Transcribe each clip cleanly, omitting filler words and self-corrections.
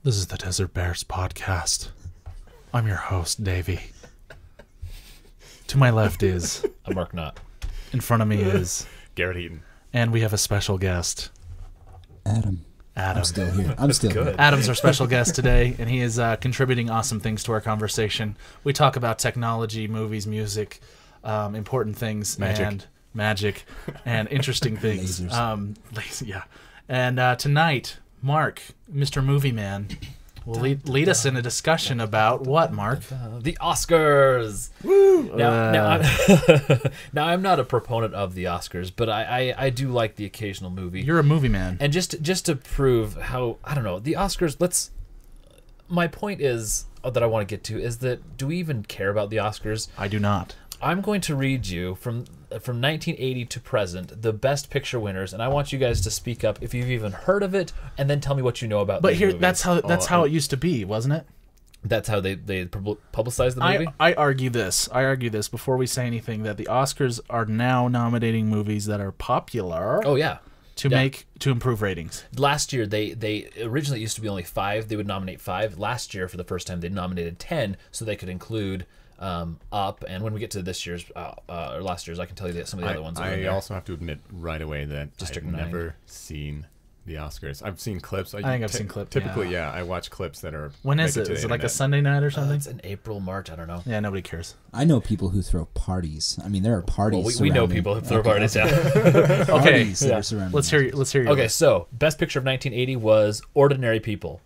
This is the Desert Bears podcast. I'm your host, Davey. To my left is... I'm Mark Knott. In front of me is... Garit Heaton. And we have a special guest. Adam. I'm still here. I'm still here. Adam's our special guest today, and he is contributing awesome things to our conversation. We talk about technology, movies, music, important things, magic, and interesting things. Lasers. Yeah. And tonight, Mark, Mr. Movie Man, will lead us in a discussion about what, Mark? The Oscars. Woo! Now I'm not a proponent of the Oscars, but I do like the occasional movie. You're a movie man. And just to prove how, I don't know, the Oscars, my point is, that I want to get to, is that do we even care about the Oscars? I do not. I'm going to read you from 1980 to present the best picture winners, and I want you guys to speak up if you've even heard of it, and then tell me what you know about. But these here, movies. that's how it used to be, wasn't it? That's how they publicized the movie. I argue this. Before we say anything, that the Oscars are now nominating movies that are popular. Oh yeah. To improve ratings. Last year, they originally used to be only 5. They would nominate 5. Last year, for the first time, they nominated 10, so they could include Up. And when we get to this year's or last year's, I can tell you that some of the other ones. I also have to admit right away that District I've 9. never seen the Oscars. I've seen clips. I think I've seen clips. Typically, yeah, I watch clips that are. When is it? Is it like a Sunday night or something? It's in April, March. I don't know. Yeah, nobody cares. I know people who throw parties. I mean, there are parties. Well, we know people who throw parties. Yeah. Okay. Yeah. Let's hear your Okay, list. so best picture of 1980 was Ordinary People.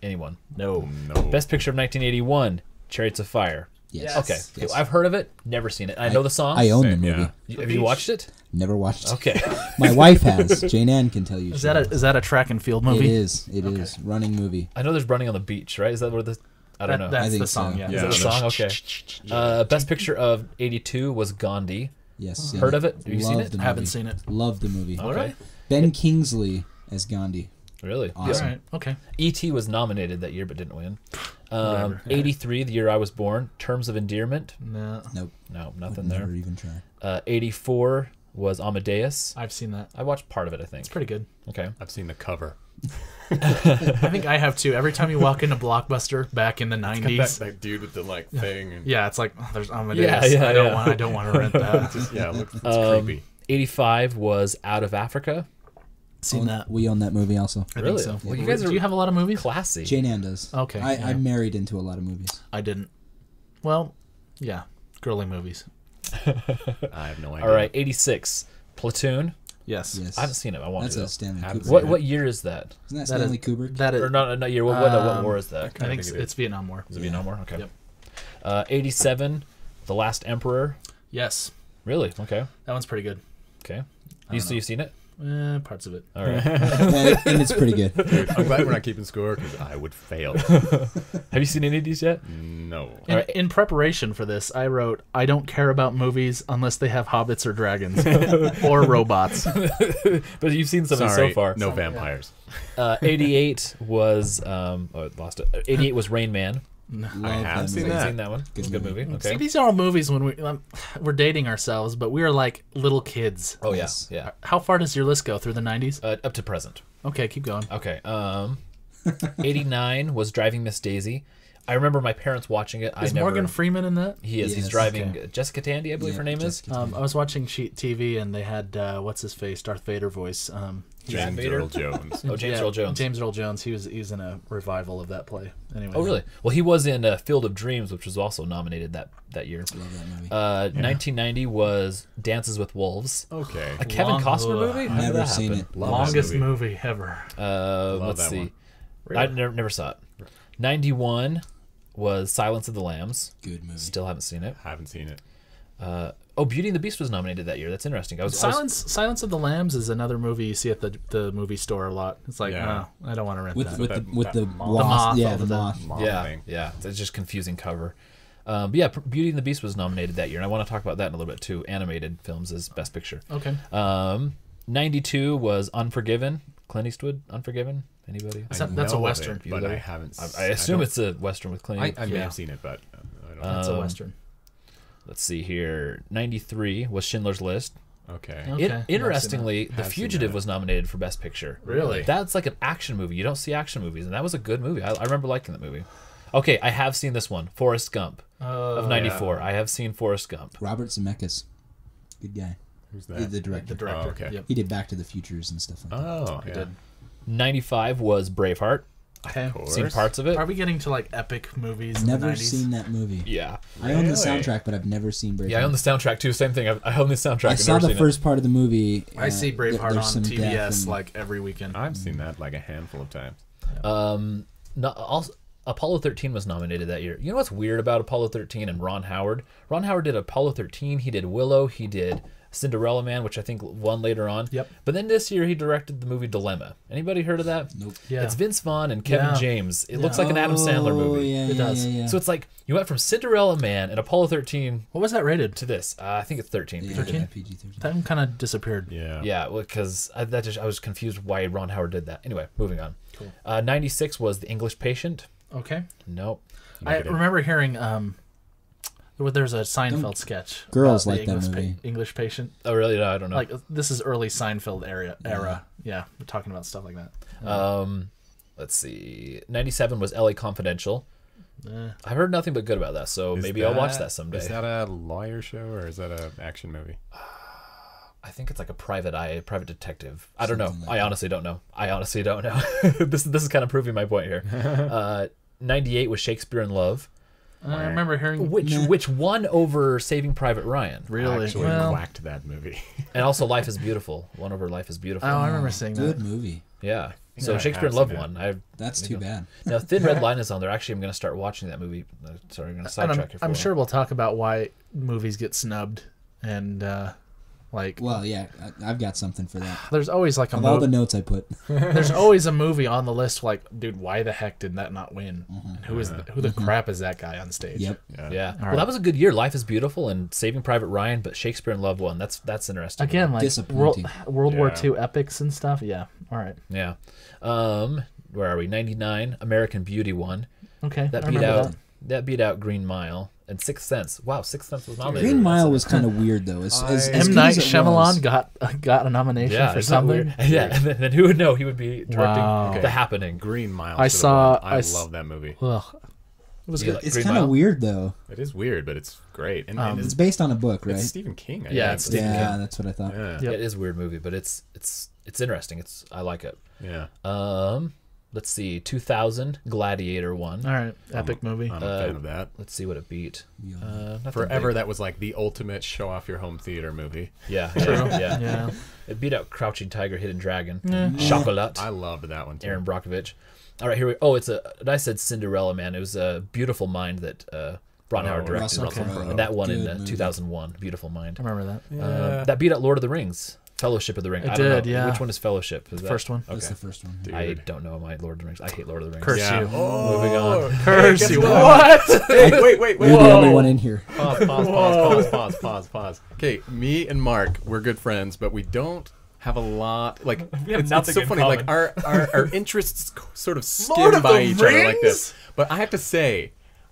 Anyone? No. Best picture of 1981, Chariots of Fire. Yes. Okay. Yes. I've heard of it. Never seen it. I know the song. I own the Same, movie. yeah. Have you watched it? Never watched it. Okay. My wife has. Jane Ann can tell you. Is that a track and field movie? It is. It is. Running movie. I know there's Running on the Beach, right? Is that where the... I don't know. That's I think the song, so. yeah. Is that the song? Okay. Best picture of 82 was Gandhi. Yes. seen Heard of it? Have you seen Loved it? the movie. Haven't seen it. Loved the movie. All right. Ben Kingsley as Gandhi. Really? Awesome. All right. Okay. E.T. was nominated that year but didn't win. Whatever. 83, the year I was born, Terms of Endearment. No. Nope. No, nothing Would there. never even try. 84 was Amadeus. I've seen that. I watched part of it, I think. It's pretty good. Okay. I've seen the cover. I think I have too. Every time you walk into Blockbuster back in the 90s. That dude with the thing. And Yeah, it's like, oh, there's Amadeus. Yeah, I don't want to rent that. just, yeah, it looks creepy. 85 was Out of Africa. Seen that. We own that movie also. I Really? think so. Well, you guys Do are you have a lot of movies? Classy. Jane Ann does. Okay. Yeah. I'm married into a lot of movies. I didn't. Well, yeah. Girly movies. I have no idea. All right, 86, Platoon. Yes. Yes. I haven't seen it. I want That's to. a Stanley Haven't Kubrick. seen What year is that? Isn't that That Stanley is- Kubrick? That is, Or not year. What war is that? I think think it it's Vietnam War. Is it Vietnam War? Okay. Yep. 87, The Last Emperor. Yes. Really? Okay. That one's pretty good. Okay. You've seen it? Parts of it. All right. And it's pretty good. Dude, I'm glad we're not keeping score because I would fail. Have you seen any of these yet? No. In preparation for this, I wrote, I don't care about movies unless they have hobbits or dragons or robots. But you've seen some Sorry, so far. no vampires. 88 was lost it. 88 was Rain Man. I have seen You've that. seen that one? It's a good movie. See, Okay. these are all movies when we're dating ourselves, but we are like little kids. Oh Yes. yeah. How far does your list go through the 90s? Up to present. Okay, keep going. Okay. 89 was Driving Miss Daisy. I remember my parents watching it. Is Morgan Freeman in that? He is. He's Yes. driving Okay. Jessica Tandy, I believe Yeah, her name Jessica is. Tandy. I was watching TV and they had what's his face, Darth Vader voice. James Vader? Earl Jones. Oh, James Earl Jones. James Earl Jones. He was in a revival of that play. Anyway. Oh, really? Well, he was in Field of Dreams, which was also nominated that year. Love that movie. 1990 was Dances with Wolves. Okay. A Kevin Costner movie? How did Never that seen happen? it. Love that Longest movie. movie ever. Let's that see. one. I never saw it. 91 was Silence of the Lambs. Good movie. Still haven't seen it. Haven't seen it. Beauty and the Beast was nominated that year. That's interesting. Silence of the Lambs is another movie you see at the movie store a lot. It's like, Yeah. oh, I don't want to rent With that. the moth moth. Yeah, over the the- moth. Mom Yeah, thing. yeah. It's just confusing cover. But yeah, Beauty and the Beast was nominated that year, and I want to talk about that in a little bit too. Animated films as Best Picture. Okay. 92 was Unforgiven. Clint Eastwood, Unforgiven. Anybody? That's I a know of Western. it, but I haven't. I assume it's a Western with Clint I Eastwood. may have seen it, but I don't know. That's a Western. Let's see here. 93 was Schindler's List. Okay. Okay. Interestingly, The Have seen Fugitive that. was nominated for Best Picture. Really? That's like an action movie. You don't see action movies, and that was a good movie. I remember liking that movie. Okay, I have seen this one, Forrest Gump of '94. I have seen Forrest Gump. Robert Zemeckis, good guy. Who's that? The director. The director. Oh, okay. Yep. He did Back to the Futures and stuff like that. Oh, He yeah. did. '95 was Braveheart. Okay. Seen parts of it. Are we getting to like epic movies? in the Never 90s? seen that movie. Yeah. I own the Really? soundtrack, but I've never seen Braveheart. Yeah, I own the soundtrack too. Same thing. I own the soundtrack. I I've saw never the seen first part of the movie. I see Braveheart on there's some death TBS and- like every weekend. I've seen that like a handful of times. Also, Apollo 13 was nominated that year. You know what's weird about Apollo 13 and Ron Howard? Ron Howard did Apollo 13. He did Willow. He did Cinderella Man, which I think won later on. Yep. But then this year he directed the movie Dilemma. Anybody heard of that? Nope. Yeah. It's Vince Vaughn and Kevin Yeah. James. It looks like an Adam Sandler movie. Yeah, It does. Yeah. So it's like you went from Cinderella Man and Apollo 13 What was that rated? to this. I think it's 13. Yeah, 13? PG-13. That one kind of disappeared. Yeah. Yeah, because I was confused why Ron Howard did that. Anyway, moving on. Cool. 96 was The English Patient. Okay. Nope. I remember hearing there's a Seinfeld sketch. Girls about like the that English movie. English Patient. Oh, really? No, I don't know. Like this is early Seinfeld era. Yeah, we're talking about stuff like that. Let's see. 97 was LA Confidential. Eh. I've heard nothing but good about that, so Is maybe I'll watch that someday. Is that a lawyer show or is that an action movie? I think it's like a private detective. I don't know. Something like I honestly don't know. This is kind of proving my point here. 98 was Shakespeare in Love, I remember hearing. which won over Saving Private Ryan, I Really? actually Well, whacked that movie. and also Life is Beautiful. Won over Life is Beautiful. oh, I remember seeing Good that. movie. Yeah. So I Shakespeare in have Love seen won. That's too bad. Now Thin Red Line is on there. Actually, I'm going to start watching that movie. Sorry, I'm going to And sidetrack here. I'm sure we'll talk about why movies get snubbed, and like Well, yeah, I've got something for that. there's always like a Of all the movie. notes I put, There's always a movie on the list. Like, dude, why the heck did that not win? And who the crap is that guy on stage? yep. Yeah. Well, right. that was a good year. Life is Beautiful and Saving Private Ryan, but Shakespeare in Love won. That's interesting. Again, like Disappointing. World War Yeah. II epics and stuff. Yeah. All right. Yeah. Where are we? 99. American Beauty won. Okay. That I beat remember out that beat out Green Mile and Sixth Sense. Wow, Sixth Sense was nominated. Green Mile was kind of weird though. As M. good Night as it Shyamalan was- got a nomination Yeah, for isn't that something. weird? Yeah, and then who would know? He would be directing Wow. The Happening. Green Mile. I should've saw- won. I I s- love that movie. Ugh. It was You good. like It's Green kind of Mile? weird though. It is weird, but it's great. And It's based on a book, right? it's Stephen King. I Yeah, think. it's Stephen Yeah, King. that's what I thought. Yeah. Yep. Yeah, it is a weird movie, but it's interesting. I like it. Yeah. Let's see. 2000 Gladiator won. All right. Epic movie. I'm a fan of that. Let's see what it beat. Nothing Forever, big. that was like the ultimate show off your home theater movie. Yeah, yeah. Yeah. It beat out Crouching Tiger, Hidden Dragon, Chocolat, I loved that one too. Aaron Brockovich. All right, here we. Oh, I said Cinderella Man. It was a Beautiful Mind that Ron Howard directed, Russell Crowe. and that won Good in movie. 2001. Beautiful Mind. I remember that. That beat out Lord of the Rings, Fellowship of the Ring. It I don't did, know. yeah. Which one is Fellowship? Is that First one. That's Okay. the first one. I Dude. don't know my Lord of the Rings. I hate Lord of the Rings. Curse Yeah. you. Moving on. Curse you. What? Hey, wait. You're the only one in here. Pause. Okay, me and Mark, we're good friends, but we don't have a lot. Like, it's nothing so in funny. common. Like our interests sort of Lord skim of by the each other like Rings? this. But I have to say,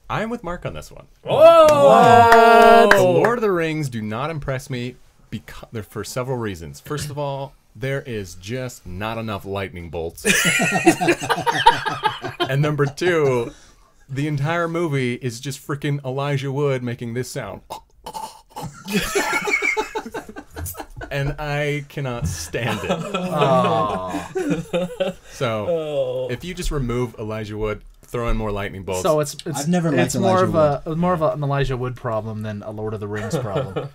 I'm with Mark on this one. Oh, The Lord of the Rings do not impress me because for several reasons. First of all, there is just not enough lightning bolts. And number two, the entire movie is just freaking Elijah Wood making this sound. And I cannot stand it. So if you just remove Elijah Wood, throw in more lightning bolts. So it's I've never liked it's more Elijah of an Elijah Wood problem than a Lord of the Rings problem.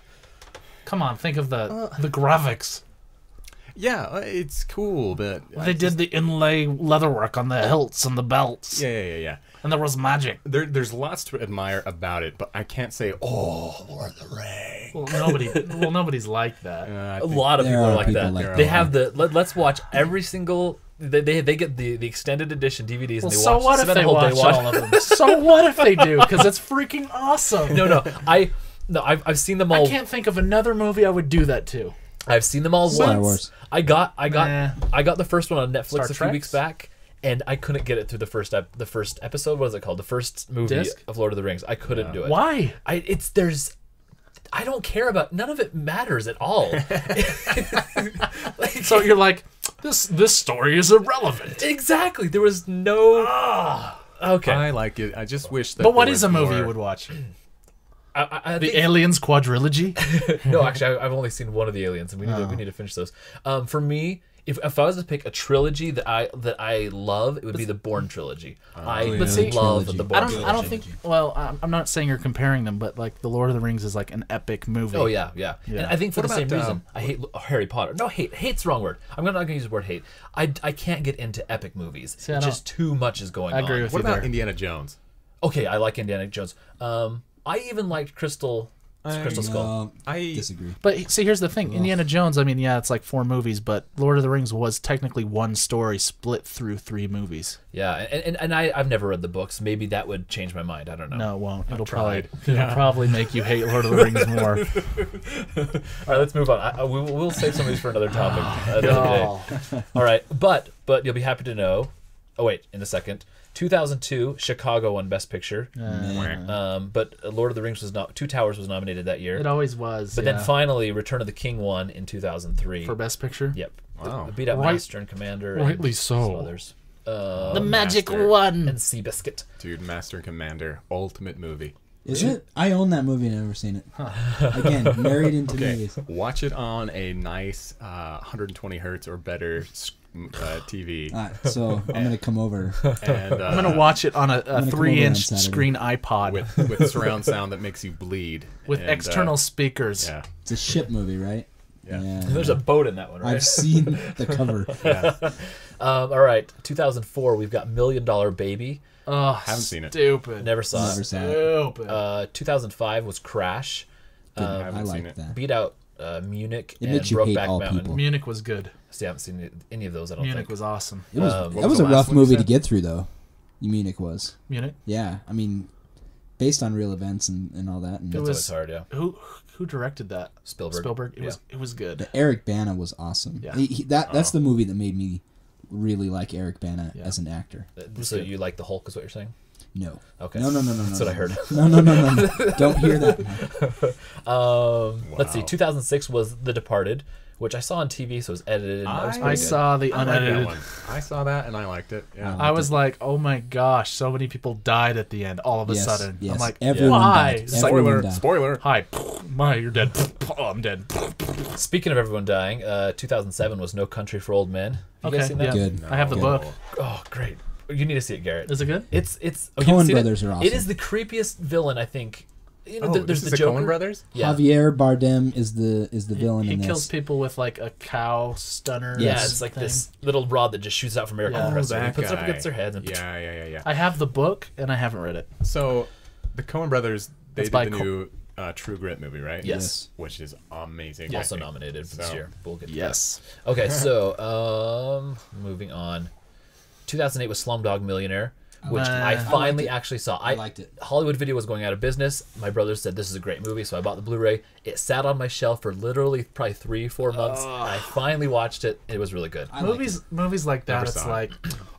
Come on, think of the graphics. yeah, it's cool, but They did the inlay leatherwork on the hilts and the belts, yeah. and there was magic. There's lots to admire about it, but I can't say, oh, Lord of the Rings. Well, nobody's like that. I a think- lot of There people are are like people that. like They that. have the. Let's watch every single. They get the extended edition DVDs. Well, and they so watch, what if spend a they whole day watch all of them? So what if they do? Because it's freaking awesome. No, I've seen them all. I can't think of another movie I would do that to. I've seen them all Star once. Wars. I got Nah. the first one on Netflix Star a few Treks? weeks back, and I couldn't get it through the first episode. What is it called? The first movie Disc? of Lord of the Rings. I couldn't do it. Why? There's I don't care about none of it matters at all. Like, So you're like, this story is irrelevant. exactly. There was no. Okay. I like it. I just wish that. But what there is was a movie more- you would watch? I The think, Aliens quadrilogy? no, actually, I've only seen one of the Aliens, and we need to finish those. For me, if I was to pick a trilogy that I love, it would be the Bourne trilogy. I But see- love Trilogy. the Bourne I trilogy. don't think. Well, I'm not saying you're comparing them, but like the Lord of the Rings is like an epic movie. Oh yeah. And I think for What the same about, reason, I hate Harry Potter. No, hate's the wrong word. I'm not going to use the word hate. I can't get into epic movies. See, I It's don't- just too much is going on. I agree with What you about there. Indiana Jones? Okay, I like Indiana Jones. I even liked Crystal Skull. No, I disagree. But see, here's the thing: Indiana Jones. I mean, yeah, it's like 4 movies, but Lord of the Rings was technically one story split through 3 movies. Yeah, and I've never read the books. Maybe that would change my mind. I don't know. No, it won't. It'll tried. probably make you hate Lord of the Rings more. All right, let's move on. We'll save some of these for another topic. Another day. All right, but you'll be happy to know. Oh wait, in a second. 2002, Chicago won Best Picture. But Lord of the Rings was not. Two Towers was nominated that year. It always was. But then finally, Return of the King won in 2003. for Best Picture. Yep. Wow. It beat out Right- Master and Commander. rightly and so. some others. The magic Master. one. And Seabiscuit. Dude, Master and Commander, ultimate movie. Is it? I own that movie and I've never seen it. Again, married into Okay, movies. watch it on a nice 120 hertz or better TV. So I'm gonna come over. And I'm gonna watch it on a come over on 3-inch Saturday. screen iPod with surround sound that makes you bleed. with And, external speakers. Yeah. It's a ship movie, right? Yeah. There's a boat in that one, right? I've seen the cover. All right, 2004, we've got $1 Million Baby. Oh, Haven't seen it. Stupid. Never saw Never it. saw it. Stupid. 2005 was Crash. I I haven't seen like it. that. Beat out Munich It and makes you hate Brokeback all Mountain. people. Munich was good. See, I haven't seen any of those, I don't Munich think. was awesome. It was, What that was was the a last rough one you movie to said? get through, though. Munich was. Munich. Yeah, I mean, based on real events and all that. And It That's was- always hard, yeah. Who directed that? Spielberg. It was good. the Eric Bana was awesome. Yeah. That's the movie that made me really like Eric Bana Yeah. as an actor. So you like the Hulk, is what you're saying? No. Okay. No. That's what I heard. No. Don't hear that. Let's see. Wow. 2006 was The Departed, which I saw on TV, so it was edited. And that was I pretty I good. saw the I like that unedited. one. I saw that and I liked it. Yeah. I was like, oh my gosh, so many people died at the end all of a Yes, sudden. yes. I'm like, Everyone why? died. It's like, Everyone died. Spoiler. hi, my, you're dead. Oh, I'm dead. Speaking of everyone dying, 2007 was No Country for Old Men. Have you guys seen that? Good. I have the Good. book. Oh, great. You need to see it, Garrett. Is it good? It's Coen you haven't seen brothers it? are awesome. It is the creepiest villain, I think. You know, Oh, there's this the is the Joker. Coen brothers? Yeah. Javier Bardem is the villain He in kills this. people with like a cow stunner. Yeah, Yes. it's like thing. this little rod that just shoots out from air Yeah. compressor. Oh, He that puts it up guy. against their heads and Yeah. I have the book and I haven't read it. So, the Coen brothers, they It's did by the new True Grit movie, right? Yes. Which is amazing. also I think. nominated for this So- year. We'll get to Yes. that. Okay, so moving on. 2008 was Slumdog Millionaire, which I I finally liked it. actually saw. I liked it. Hollywood Video was going out of business. My brother said this is a great movie, so I bought the Blu-ray. It sat on my shelf for literally probably 3-4 months. I finally watched it. It was really good. I liked it. Movies like that, Never it's saw like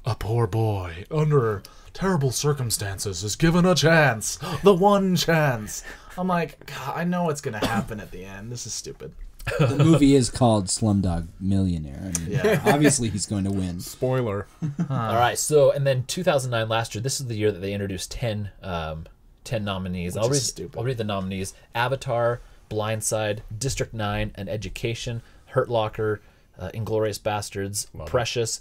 a poor boy under terrible circumstances is given a chance, the one chance. I'm like, God, I know what's gonna happen at the end. This is stupid. The movie is called Slumdog Millionaire. I mean, Yeah. obviously he's going to win. Spoiler. All right, so and then 2009 last year. This is the year that they introduced 10 nominees. Which is stupid. I'll read the nominees: Avatar, Blindside, District 9, An Education, Hurt Locker, Inglorious Bastards, Precious,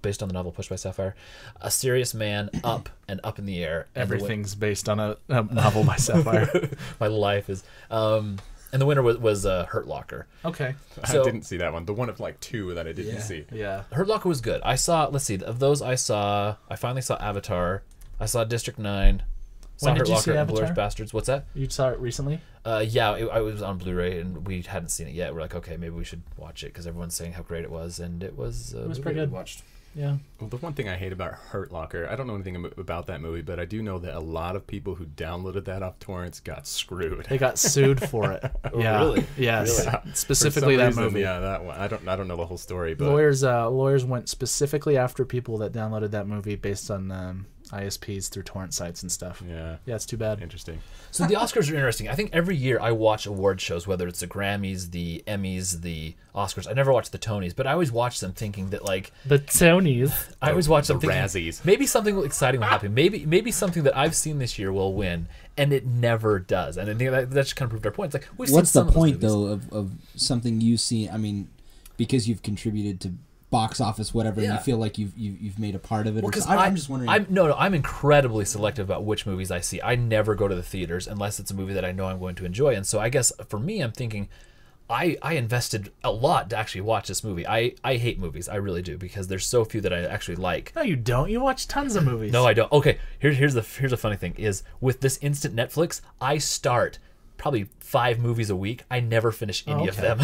based on the novel Pushed by Sapphire, A Serious Man, Up, and Up in the Air. And the Everything's based on a novel by Sapphire. my life is. And the winner was Hurt Locker. Okay. So- I didn't see that one. The one of like 2 that I didn't see. Yeah. Hurt Locker was good. I saw. Let's see. Of those, I finally saw Avatar. I saw District 9. Saw When did Hurt you Locker see and Avatar? Glorious Bastards. What's that? You saw it recently? Yeah, I was on Blu-ray and we hadn't seen it yet. We're like, okay, maybe we should watch it because everyone's saying how great it was, and it was. It was pretty good. Watched. Yeah. Well, the one thing I hate about Hurt Locker, I don't know anything about that movie, but I do know that a lot of people who downloaded that off torrents got screwed. They got sued for it. Yeah. Really? Yes. Yeah. Specifically For some that reason, movie. Yeah, that one. I don't know the whole story, but Lawyers went specifically after people that downloaded that movie based on ISPs through torrent sites and stuff. Yeah. Yeah, it's too bad. Interesting. So the Oscars are interesting. I think every year I watch award shows, whether it's the Grammys, the Emmys, the Oscars. I never watch the Tonys, but I always watch them thinking that like The Tonys. I always watch them The thinking Razzies. maybe something exciting will happen. Maybe something that I've seen this year will win, and it never does. And I think that just kind of proved our point. It's like we've What's seen the some of those point movies. though of something you see? I mean, because you've contributed to box office, whatever, and Yeah. you feel like you've made a part of it. Well, Because 'cause I'm just wondering. I'm incredibly selective about which movies I see. I never go to the theaters unless it's a movie that I know I'm going to enjoy. And so I guess for me, I'm thinking, I invested a lot to actually watch this movie. I hate movies, I really do, because there's so few that I actually like. No, you don't. You watch tons of movies. No, I don't. Okay, here's the funny thing is with this instant Netflix, I start probably 5 movies a week. I never finish any of them.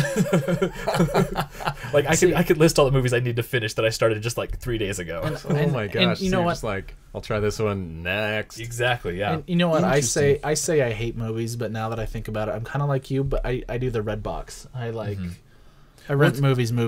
Like I could list all the movies I need to finish that I started just like 3 days ago. Oh my gosh. you know so you're what? just like, I'll try this one next. Exactly, yeah. And you know what? I say Interesting. I hate movies, but now that I think about it, I'm kind of like you. But I do the red box. I like. I rent movies, and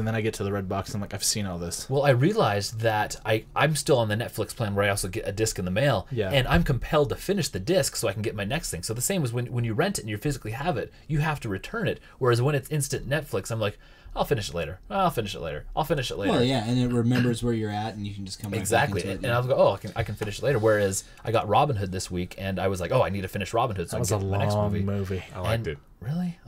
then I get to the red box and I'm like, I've seen all this. Well, I realized that I'm still on the Netflix plan where I also get a disc in the mail, Yeah. and I'm compelled to finish the disc so I can get my next thing. So the same as when you rent it and you physically have it, you have to return it. Whereas when it's instant Netflix, I'm like, I'll finish it later. I'll finish it later. I'll finish it later. well, yeah, and it remembers where you're at, and you can just come right Exactly, back into and it. I'll go. Oh, I can finish it later. Whereas I got Robin Hood this week, and I was like, oh, I need to finish Robin Hood so That I was can a get to my next long movie. movie. I liked And it. Really,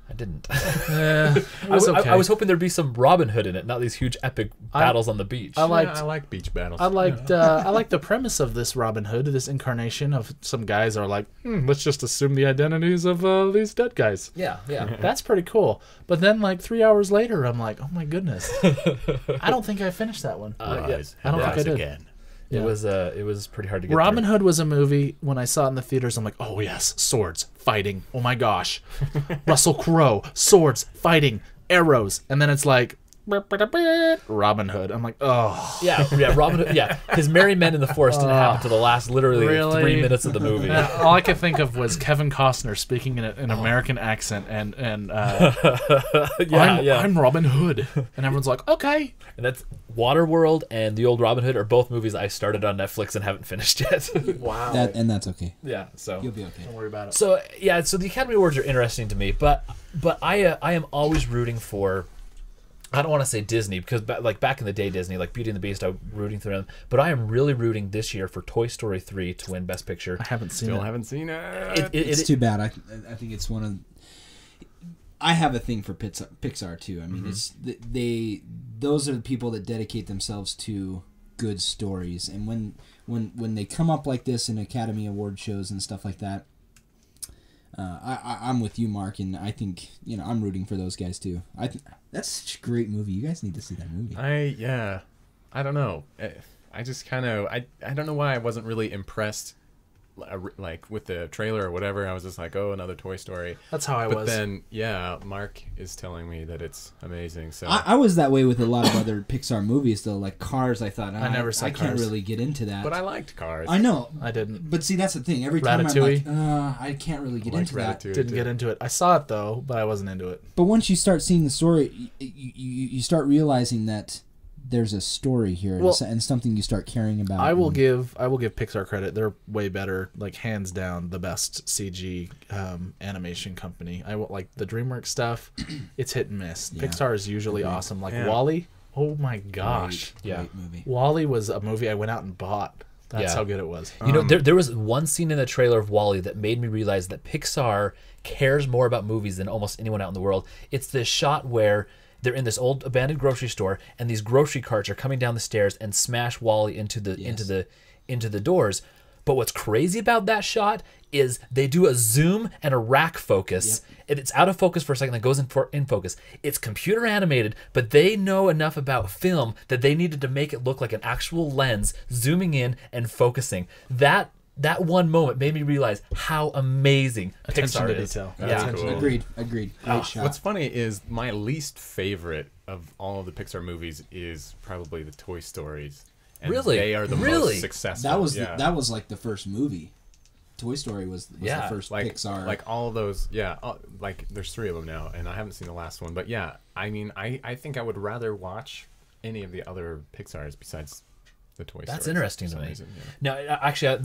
I didn't. It was okay. I was hoping there'd be some Robin Hood in it, not these huge epic battles on the beach. I liked I like beach battles. I liked the premise of this Robin Hood, this incarnation of some guys are like, let's just assume the identities of these dead guys. Yeah. That's pretty cool. But then like 3 hours later, I'm like, oh my goodness, I don't think I finished that one. Rise I don't and think I rise did. again. It was pretty hard to get Robin through. Hood was a movie when I saw it in the theaters. I'm like, oh yes, swords, fighting. Oh my gosh, Russell Crowe, swords, fighting, arrows, and then it's like Robin Hood. I'm like, oh, Yeah, Robin Hood. Yeah, his Merry Men in the Forest didn't happen to the last literally Really? 3 minutes of the movie. all I could think of was Kevin Costner speaking in an American accent, and I'm Robin Hood, and everyone's like, okay. And that's Waterworld and The Old Robin Hood are both movies I started on Netflix and haven't finished yet. Wow. That's okay. Yeah, so You'll be okay. Don't worry about it. so the Academy Awards are interesting to me, but I am always rooting for. I don't want to say Disney because back in the day, Disney, like Beauty and the Beast, I'm rooting for them. But I am really rooting this year for Toy Story 3 to win Best Picture. I haven't seen Still it. haven't seen it. It's too bad. I think it's one of. I have a thing for Pixar too. I mean, it's those are the people that dedicate themselves to good stories, and when they come up like this in Academy Award shows and stuff like that, I'm with you, Mark, and I think I'm rooting for those guys too. That's such a great movie. You guys need to see that movie. I don't know. I just kind of I don't know why I wasn't really impressed, like with the trailer or whatever. I was just like, oh, another Toy Story. That's how I But was. then Mark is telling me that it's amazing. So I was that way with a lot of other Pixar movies though, like Cars. I thought I never saw I can't Cars. really get into that. but I liked Cars. I know, I didn't. but see, that's the thing. Every time Ratatouille? I'm like, I can't really get liked into that. Ratatouille, Didn't too. get into it. I saw it though, but I wasn't into it. But once you start seeing the story, you start realizing that there's a story here Well, and something you start caring about. I will give Pixar credit. They're way better, like hands down, the best CG animation company. I will like the DreamWorks stuff. It's hit and miss. Yeah. Pixar is usually awesome. Like Yeah. WALL-E. Oh my gosh, Great movie. WALL-E was a movie I went out and bought. That's Yeah. how good it was. You know, there was one scene in the trailer of WALL-E that made me realize that Pixar cares more about movies than almost anyone out in the world. It's this shot where they're in this old abandoned grocery store, and these grocery carts are coming down the stairs and smash WALL-E into the doors. But what's crazy about that shot is they do a zoom and a rack focus. And it's out of focus for a second, then goes in focus. It's computer animated, but they know enough about film that they needed to make it look like an actual lens, zooming in and focusing. That one moment made me realize how amazing Attention Pixar to is. detail. That's Yeah. cool. Agreed. Great shot. What's funny is my least favorite of all of the Pixar movies is probably the Toy Stories. And Really? They are the Really? most successful. That was yeah. that was like the first movie. Toy Story was Yeah, the first like Pixar. like all of those. Yeah, like there's 3 of them now, and I haven't seen the last one. But yeah, I mean, I think I would rather watch any of the other Pixars besides the Toy Story. That's interesting to me. Reason, yeah. No, actually,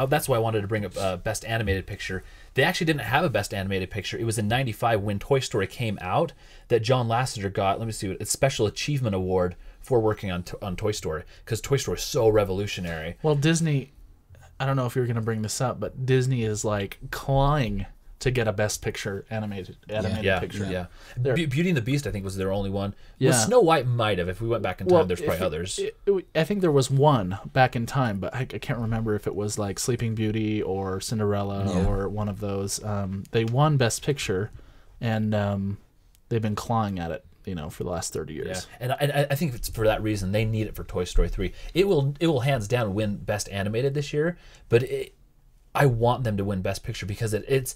that's why I wanted to bring up Best Animated Picture. They actually didn't have a Best Animated Picture. It was in '95 when Toy Story came out that John Lasseter got, let me see, a Special Achievement Award for working on Toy Story, because Toy Story is so revolutionary. Well, Disney, I don't know if you're going to bring this up, but Disney is like clawing to get a Best Picture animated picture. Yeah. Beauty and the Beast, I think, was their only one. Yeah. Well, Snow White might have. If we went back in time, there's probably others. I think there was one back in time, but I can't remember if it was like Sleeping Beauty or Cinderella or one of those. They won Best Picture, and they've been clawing at it, for the last 30 years. Yeah, and I think it's for that reason they need it for Toy Story 3. It will hands down win Best Animated this year, but I want them to win Best Picture because it's.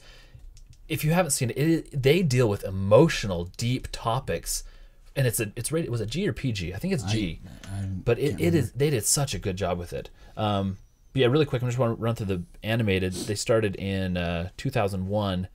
If you haven't seen it, they deal with emotional, deep topics, and it's rated. Was it G or PG? I think it's G. But it is. They did such a good job with it. But yeah, really quick, I just want to run through the animated. They started in 2001.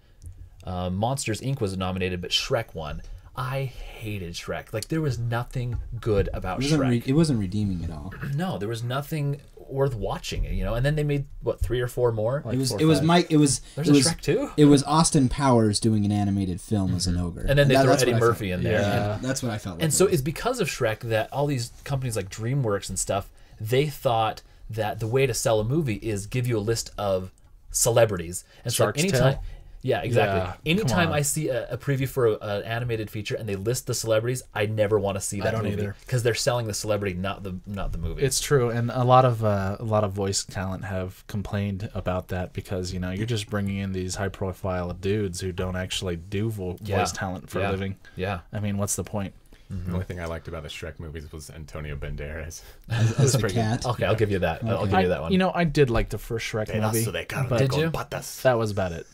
Monsters Inc. was nominated, but Shrek won. I hated Shrek. Like, there was nothing good about Shrek. It wasn't redeeming at all. No, there was nothing worth watching. And then they made 3 or 4 more. Like There's a Shrek 2. It was Austin Powers doing an animated film as an ogre, And then they throw Eddie Murphy in there. Yeah. That's what I felt like. And so it's because of Shrek that all these companies like DreamWorks and stuff, they thought that the way to sell a movie is give you a list of celebrities. And so Shark's anytime, Tale? yeah, exactly. Yeah, Anytime come on. I see a preview for an animated feature and they list the celebrities, I never want to see that don't movie either. because they're selling the celebrity, not the movie. It's true, and a lot of voice talent have complained about that because you're just bringing in these high profile dudes who don't actually do voice talent for a living. Yeah. I mean, what's the point? The only thing I liked about the Shrek movies was Antonio Banderas. as the cat. Okay, I'll give you that. I'll give you that one. I did like the first Shrek movie, but Did you? that was about it.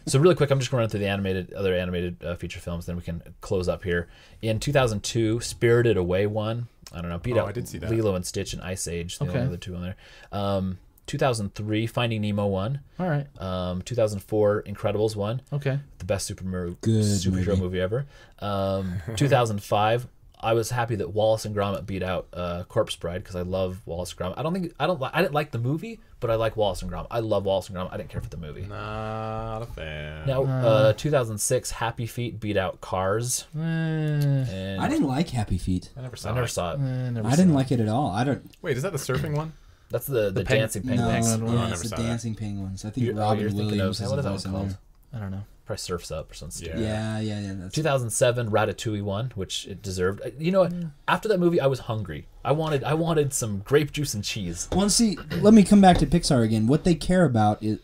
So really quick, I'm just going to run through the other animated feature films, then we can close up here. In 2002, Spirited Away won. I don't know, beat out I did see that. Lilo and Stitch and Ice Age. The Okay. only other two on there. 2003, Finding Nemo won. All right. 2004, Incredibles won. Okay. The best superhero movie. movie ever. 2005, I was happy that Wallace and Gromit beat out Corpse Bride because I love Wallace and Gromit. I didn't like the movie, but I like Wallace and Gromit. I love Wallace and Gromit. I didn't care for the movie. Not a fan. Now, 2006, Happy Feet beat out Cars. And I didn't like Happy Feet. I never saw I never it. saw it. I didn't like it at all. I don't. Wait, is that the surfing one? That's the dancing No, penguins. Penguin one. I it's never the saw that. dancing penguins. I think You're Robin thinking Williams of, is what is that voice one in called? there. I don't know. Probably Surf's Up or something stupid. Yeah. Yeah. That's 2007, Ratatouille won, which it deserved. You know what? After that movie, I was hungry. I wanted some grape juice and cheese. Well, see, let me come back to Pixar again. What they care about is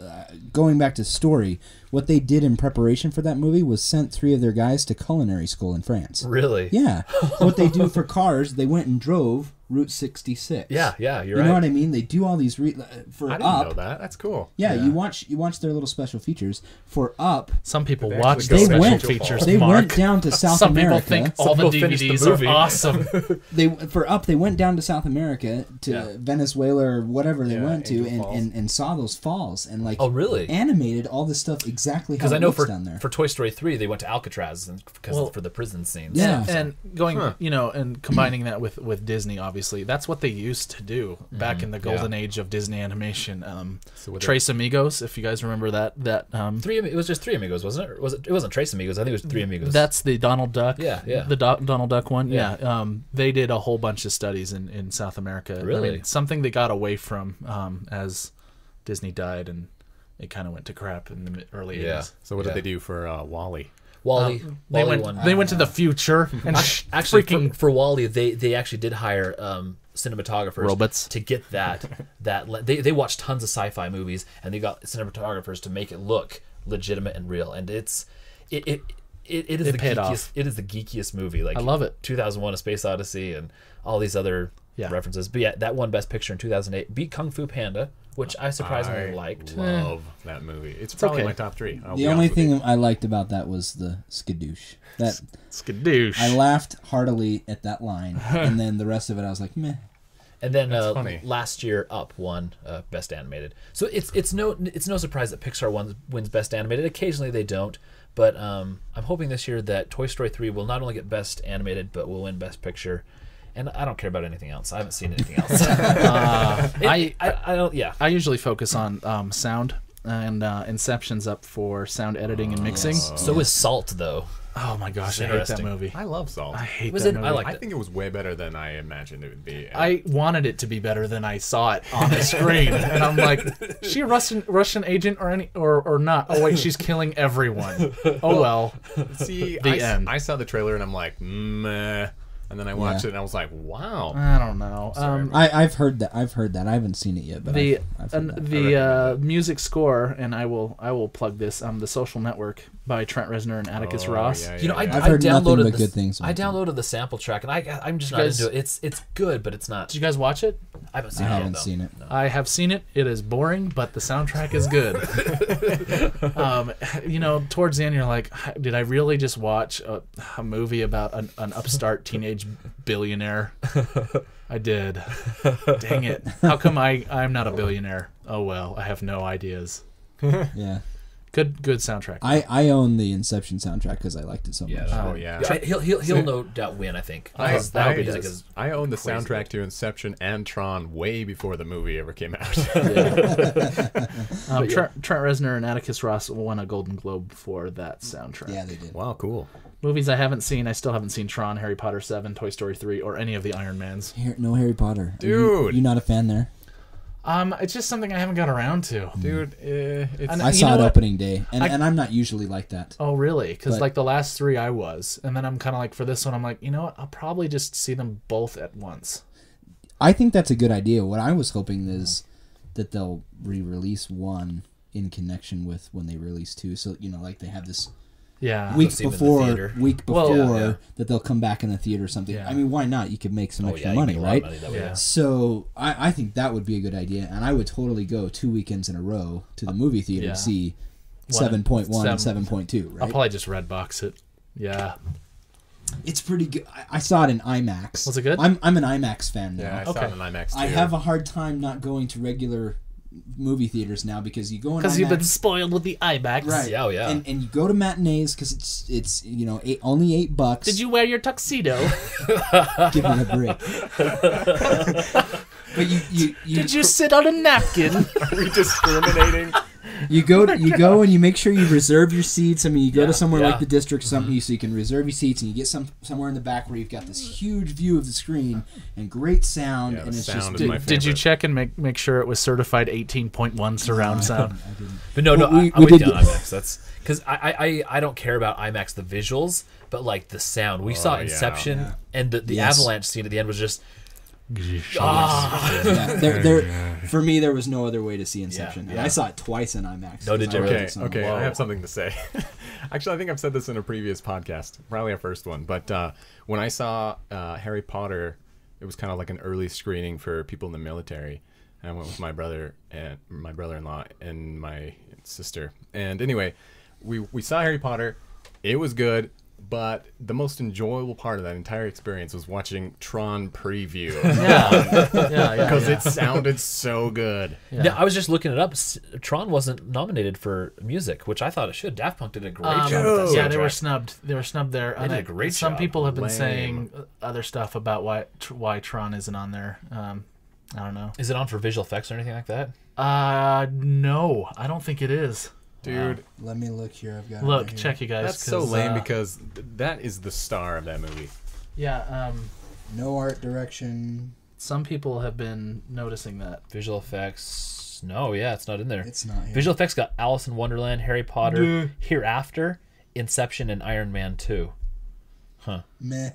going back to story. What they did in preparation for that movie was sent 3 of their guys to culinary school in France. Really? Yeah. What they do for Cars, they went and drove Route 66. Yeah, you're You right. know what I mean? They do all these for I didn't Up. know that. That's cool. Yeah, you watch their little special features for Up. Some people They watch actually the go special went- features. They Mark. went down to South Some America. people think all the people finish the DVDs are movie. awesome. For Up, they went down to South America to Venezuela or whatever they Yeah, went to, Angel Falls. and saw those falls and like Oh, really? animated all this stuff exactly how Because it I know looks down there. for Toy Story 3, they went to Alcatraz for the prison scenes. Yeah. And going, and combining that with Disney, obviously, that's what they used to do back in the golden age of Disney animation. So with Tres Amigos, if you guys remember that. It was just Three Amigos, wasn't it? Or was it? It wasn't Trace Amigos. I think it was Three Amigos. That's the Donald Duck. Yeah. The Donald Duck one. Yeah. Yeah. They did a whole bunch of studies in South America. Really? I mean, something they got away from as Disney died, and it kind of went to crap in the early 80s. So what did they do for Wally? Wally. They Wally went. won. They went to the future and Actually, freaking for Wally, they actually did hire cinematographers robots to get they watched tons of sci-fi movies and they got cinematographers to make it look legitimate and real, and it is the paid geekiest. off. It is the geekiest movie. Like I love it. 2001: A Space Odyssey and all these other references. But yeah, that won Best Picture in 2008. Beat Kung Fu Panda, which I surprisingly liked. Love that movie. It's probably okay. my top 3. I'll The be only honest with you. thing I liked about that was the skadoosh. That skadoosh. I laughed heartily at that line, and then the rest of it I was like, meh. And then funny. last year, Up won Best Animated. So it's no surprise that Pixar wins Best Animated. Occasionally they don't, but I'm hoping this year that Toy Story 3 will not only get Best Animated but will win Best Picture. and I don't care about anything else. I haven't seen anything else. I don't. Yeah. I usually focus on sound, and Inception's up for sound editing and mixing. So is Salt though. Oh my gosh, I hate that Interesting. movie. I love Salt. I hate Was that it? movie. I liked I it. think it was way better than I imagined it would be. I wanted it to be better than I saw it on the screen, and I'm like, is she a Russian agent or not? Oh wait, she's killing everyone. Oh well. See, The end. I saw the trailer and I'm like, meh. And then I watched it and I was like, wow. I don't know. Sorry. I've heard that. I haven't seen it yet, but The I've heard that. the music score, and I will plug this. The Social Network by Trent Reznor and Atticus Ross. Yeah, You know, yeah, I yeah. I've heard nothing downloaded but the, good things I about it. downloaded the sample track, and I'm just You not guys- into it. It's good, but it's not. Did you guys watch it? I haven't seen I it. haven't yet, seen it. No. I have seen it. It is boring, but the soundtrack is good. Towards the end, you're like, did I really just watch a movie about an upstart teenage billionaire? I did. Dang it. How come I'm not a billionaire? Oh, well, I have no ideas. Yeah, Good soundtrack. I own the Inception soundtrack because I liked it so much. Oh, yeah. He'll no doubt win. I think. Because that music is. I own the crazy soundtrack good. to Inception and Tron way before the movie ever came out. Trent Reznor and Atticus Ross won a Golden Globe for that soundtrack. Yeah, they did. Wow, cool. Movies I haven't seen. I still haven't seen Tron, Harry Potter 7, Toy Story 3, or any of the Iron Mans. No Harry Potter. Dude. You not a fan there? It's just something I haven't got around to. Dude, it's... And I you saw know it what? opening day, and I'm not usually like that. Oh, really? Because But- like the last 3 I was. And then I'm kind of like, for this one, I'm like, you know what? I'll probably just see them both at once. I think that's a good idea. What I was hoping is that they'll re-release one in connection with when they release 2. So, like they have this Yeah. week see them in the before theater. yeah. that they'll come back in the theater or something. Yeah. I mean, why not? You could make some extra you money, make a lot right? of money that way, Yeah. So I think that would be a good idea, and I would totally go 2 weekends in a row to the movie theater Yeah. to see One- 7.1 and 7. 7.2, I'll right? probably just Redbox it. Yeah. It's pretty good. I saw it in IMAX. Was it good? I'm an IMAX fan now. Yeah, I saw Okay. it in IMAX too. I have a hard time not going to regular movie theaters now because you go in Because IMAX, you've been spoiled with the IMAX. right? Yeah, oh, yeah. And you go to matinees because it's only $8. Did you wear your tuxedo? give me a break? But you Did you sit on a napkin? Are we discriminating? You go and you make sure you reserve your seats. I mean, you go to somewhere yeah. like the district something so you can reserve your seats and you get somewhere in the back where you've got this huge view of the screen and great sound Yeah, and the it's sound just is my Did you favorite. check and make sure it was certified 18.1 surround sound? I didn't. But no, Well, we I'm with did you on get- IMAX. That's because I don't care about IMAX the visuals, but like the sound. We saw yeah. Inception, Yeah. and the Yes. avalanche scene at the end was just Yeah, there for me there was no other way to see Inception. And yeah. I saw it twice in IMAX. No, did you I really? loved it so much. Okay, I have something to say. Actually, I think I've said this in a previous podcast, probably our first one. But when I saw Harry Potter, it was kind of like an early screening for people in the military. And I went with my brother and my brother-in-law and my sister. And anyway, we saw Harry Potter. It was good. But the most enjoyable part of that entire experience was watching Tron preview. Yeah, Because it sounded so good. Yeah, I was just looking it up. Tron wasn't nominated for music, which I thought it should. Daft Punk did a great job with that Yeah, they were soundtrack. snubbed. They were snubbed there. They did a great Some job. people have been Lame. saying other stuff about why Tron isn't on there. I don't know. Is it on for visual effects or anything like that? No, I don't think it is. Dude, Let me look here. I've got it Look, right here. check you guys. that's so 'cause, lame because that is the star of that movie. Yeah, No art direction. some people have been noticing that. Visual effects. No, yeah, it's not in there. It's not here. Visual effects got Alice in Wonderland, Harry Potter, Hereafter, Inception, and Iron Man 2. Meh.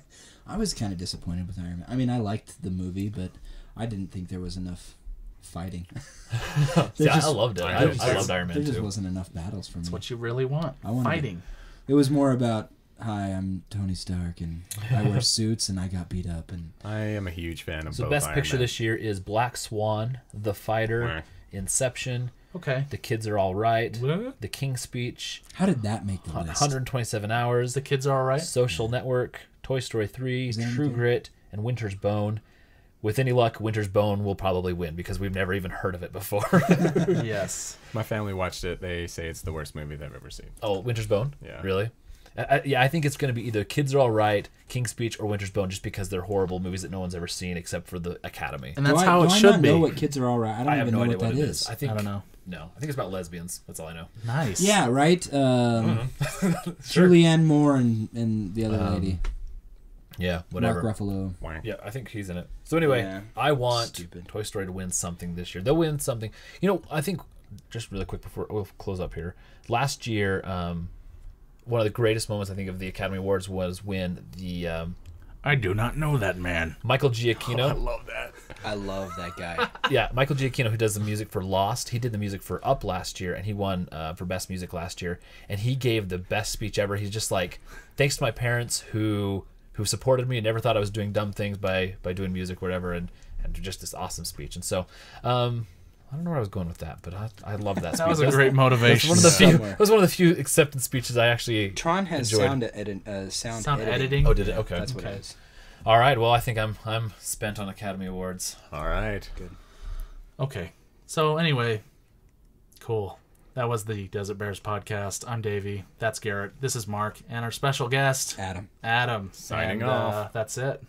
I was kind of disappointed with Iron Man. I mean, I liked the movie, but I didn't think there was enough fighting. Yeah, just- I loved it. I loved Iron There Man just 2. wasn't enough battles for me. That's what you really want. I wanted Fighting. It was more about, hi, I'm Tony Stark, and I wear suits, and I got beat up, and I am a huge fan of So both best Iron picture Man. this year is Black Swan, The Fighter, Meh. Inception, Okay. The Kids Are All Right, What? The King's Speech, how did that make the list? 127 Hours, The kids are all right. Social Network, Toy Story 3, that True anything? Grit, and Winter's Bone. With any luck, Winter's Bone will probably win because we've never even heard of it before. Yes. My family watched it. They say it's the worst movie they've ever seen. Oh, Winter's Bone? Yeah. Really? Yeah, I think it's going to be either Kids Are All Right, King's Speech, or Winter's Bone, just because they're horrible movies that no one's ever seen except for the Academy. And that's how it should be. I know what Kids Are All Right. I don't I have even no know idea what that it is. I think I don't know. No, I think it's about lesbians. That's all I know. Nice. Yeah, right. Julianne Moore and the other lady. Yeah, whatever. Mark Ruffalo. Yeah, I think he's in it. So anyway, Yeah. I want Stupid. Toy Story to win something this year. They'll win something. You know, I think, just really quick before we'll close up here, last year, one of the greatest moments I think of the Academy Awards was when the I do not know that man. Michael Giacchino. Love that. I love that guy. Yeah, Michael Giacchino, who does the music for Lost, he did the music for Up last year, and he won for Best Music last year. And he gave the best speech ever. He's just like, thanks to my parents who supported me and never thought I was doing dumb things by doing music or whatever, and just this awesome speech. And so, I don't know where I was going with that, but I love that speech. That was a great motivation. It was one of the few acceptance speeches I actually Tron has enjoyed. sound editing. Oh, did it? Okay. That's what it is. All right. Well, I think I'm spent on Academy Awards. All right. Good. Okay. So anyway, cool. That was the Desert Bears podcast. I'm Davey. That's Garrett. This is Mark. And our special guest, Adam. Adam. Signing And, off. That's it.